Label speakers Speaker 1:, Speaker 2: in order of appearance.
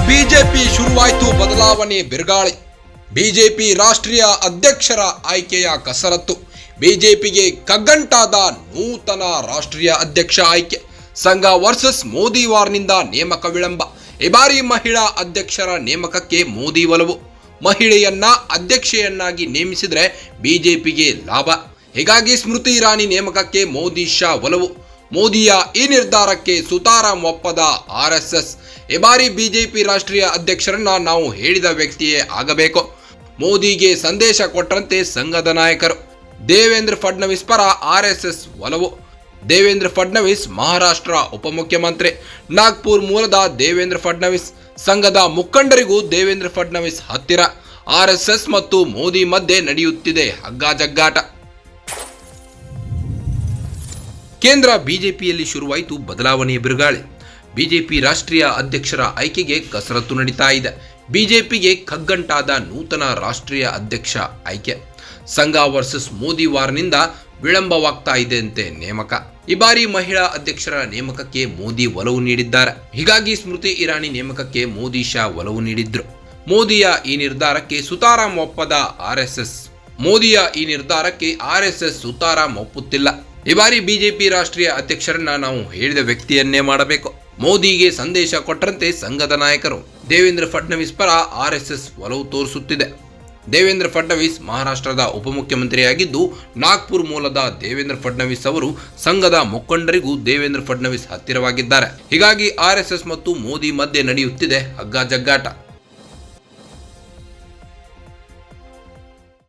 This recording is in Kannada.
Speaker 1: ಬಿಜೆಪಿ ಶುರುವಾಯಿತು ಬದಲಾವಣೆ ಬಿರುಗಾಳಿ. ಬಿಜೆಪಿ ರಾಷ್ಟ್ರೀಯ ಅಧ್ಯಕ್ಷರ ಆಯ್ಕೆಯ ಕಸರತ್ತು. ಬಿಜೆಪಿಗೆ ಕಗ್ಗಂಟಾದ ನೂತನ ರಾಷ್ಟ್ರೀಯ ಅಧ್ಯಕ್ಷ ಆಯ್ಕೆ. ಸಂಘ ವರ್ಸಸ್ ಮೋದಿ ವಾರ್ನಿಂದ ನೇಮಕ ವಿಳಂಬ. ಈ ಬಾರಿ ಮಹಿಳಾ ಅಧ್ಯಕ್ಷರ ನೇಮಕಕ್ಕೆ ಮೋದಿ ಒಲವು. ಮಹಿಳೆಯನ್ನ ಅಧ್ಯಕ್ಷೆಯನ್ನಾಗಿ ನೇಮಿಸಿದರೆ ಬಿಜೆಪಿಗೆ ಲಾಭ. ಹೀಗಾಗಿ ಸ್ಮೃತಿ ಇರಾನಿ ನೇಮಕಕ್ಕೆ ಮೋದಿ ಶಾ ಒಲವು. ಮೋದಿಯ ಈ ನಿರ್ಧಾರಕ್ಕೆ ಸುತಾರಾಂ ಒಪ್ಪದ ಆರ್ಎಸ್ಎಸ್. ಈ ಬಾರಿ ಬಿಜೆಪಿ ರಾಷ್ಟ್ರೀಯ ಅಧ್ಯಕ್ಷರನ್ನ ನಾವು ಹೇಳಿದ ವ್ಯಕ್ತಿಯೇ ಆಗಬೇಕು. ಮೋದಿಗೆ ಸಂದೇಶ ಕೊಟ್ಟಂತೆ ಸಂಘದ ನಾಯಕರು. ದೇವೇಂದ್ರ ಫಡ್ನವೀಸ್ ಪರ ಆರ್ಎಸ್ಎಸ್ ಒಲವು. ದೇವೇಂದ್ರ ಫಡ್ನವೀಸ್ ಮಹಾರಾಷ್ಟ್ರ ಉಪಮುಖ್ಯಮಂತ್ರಿ. ನಾಗ್ಪುರ್ ಮೂಲದ ದೇವೇಂದ್ರ ಫಡ್ನವೀಸ್. ಸಂಘದ ಮುಖಂಡರಿಗೂ ದೇವೇಂದ್ರ ಫಡ್ನವೀಸ್ ಹತ್ತಿರ. ಆರ್ಎಸ್ಎಸ್ ಮತ್ತು ಮೋದಿ ಮಧ್ಯೆ ನಡೆಯುತ್ತಿದೆ ಹಗ್ಗಾಜಗ್ಗಾಟ. ಕೇಂದ್ರ ಬಿಜೆಪಿಯಲ್ಲಿ ಶುರುವಾಯಿತು ಬದಲಾವಣೆಯ ಬಿರುಗಾಳಿ. ಬಿಜೆಪಿ ರಾಷ್ಟ್ರೀಯ ಅಧ್ಯಕ್ಷರ ಆಯ್ಕೆಗೆ ಕಸರತ್ತು ನಡೀತಾ ಇದೆ. ಬಿಜೆಪಿಗೆ ಕಗ್ಗಂಟಾದ ನೂತನ ರಾಷ್ಟ್ರೀಯ ಅಧ್ಯಕ್ಷ ಆಯ್ಕೆ. ಸಂಘ ವರ್ಸಸ್ ಮೋದಿ ವಾರ್ನಿಂದ ವಿಳಂಬವಾಗ್ತಾ ಇದೆಯಂತೆ ನೇಮಕ. ಈ ಬಾರಿ ಮಹಿಳಾ ಅಧ್ಯಕ್ಷರ ನೇಮಕಕ್ಕೆ ಮೋದಿ ಒಲವು ನೀಡಿದ್ದಾರೆ. ಹೀಗಾಗಿ ಸ್ಮೃತಿ ಇರಾನಿ ನೇಮಕಕ್ಕೆ ಮೋದಿ ಶಾ ಒಲವು ನೀಡಿದ್ರು. ಮೋದಿಯ ಈ ನಿರ್ಧಾರಕ್ಕೆ ಸುತಾರಾಂ ಒಪ್ಪದ ಆರ್ಎಸ್ಎಸ್. ಮೋದಿಯ ಈ ನಿರ್ಧಾರಕ್ಕೆ ಆರ್ಎಸ್ಎಸ್ ಸುತಾರಾಂ ಒಪ್ಪುತ್ತಿಲ್ಲ. ಈ ಬಾರಿ ಬಿಜೆಪಿ ರಾಷ್ಟ್ರೀಯ ಅಧ್ಯಕ್ಷರನ್ನ ನಾವು ಹೇಳಿದ ವ್ಯಕ್ತಿಯನ್ನೇ ಮಾಡಬೇಕು. ಮೋದಿಗೆ ಸಂದೇಶ ಕೊಟ್ಟಂತೆ ಸಂಘದ ನಾಯಕರು. ದೇವೇಂದ್ರ ಫಡ್ನವೀಸ್ ಪರ ಆರ್ಎಸ್ಎಸ್ ಒಲವು ತೋರಿಸುತ್ತಿದೆ. ದೇವೇಂದ್ರ ಫಡ್ನವೀಸ್ ಮಹಾರಾಷ್ಟ್ರದ ಉಪಮುಖ್ಯಮಂತ್ರಿಯಾಗಿದ್ದು, ನಾಗ್ಪುರ್ ಮೂಲದ ದೇವೇಂದ್ರ ಫಡ್ನವೀಸ್ ಅವರು ಸಂಘದ ಮುಖಂಡರಿಗೂ ದೇವೇಂದ್ರ ಫಡ್ನವೀಸ್ ಹತ್ತಿರವಾಗಿದ್ದಾರೆ. ಹೀಗಾಗಿ ಆರ್ಎಸ್ಎಸ್ ಮತ್ತು ಮೋದಿ ಮಧ್ಯೆ ನಡೆಯುತ್ತಿದೆ ಹಗ್ಗಾಜಗ್ಗಾಟ.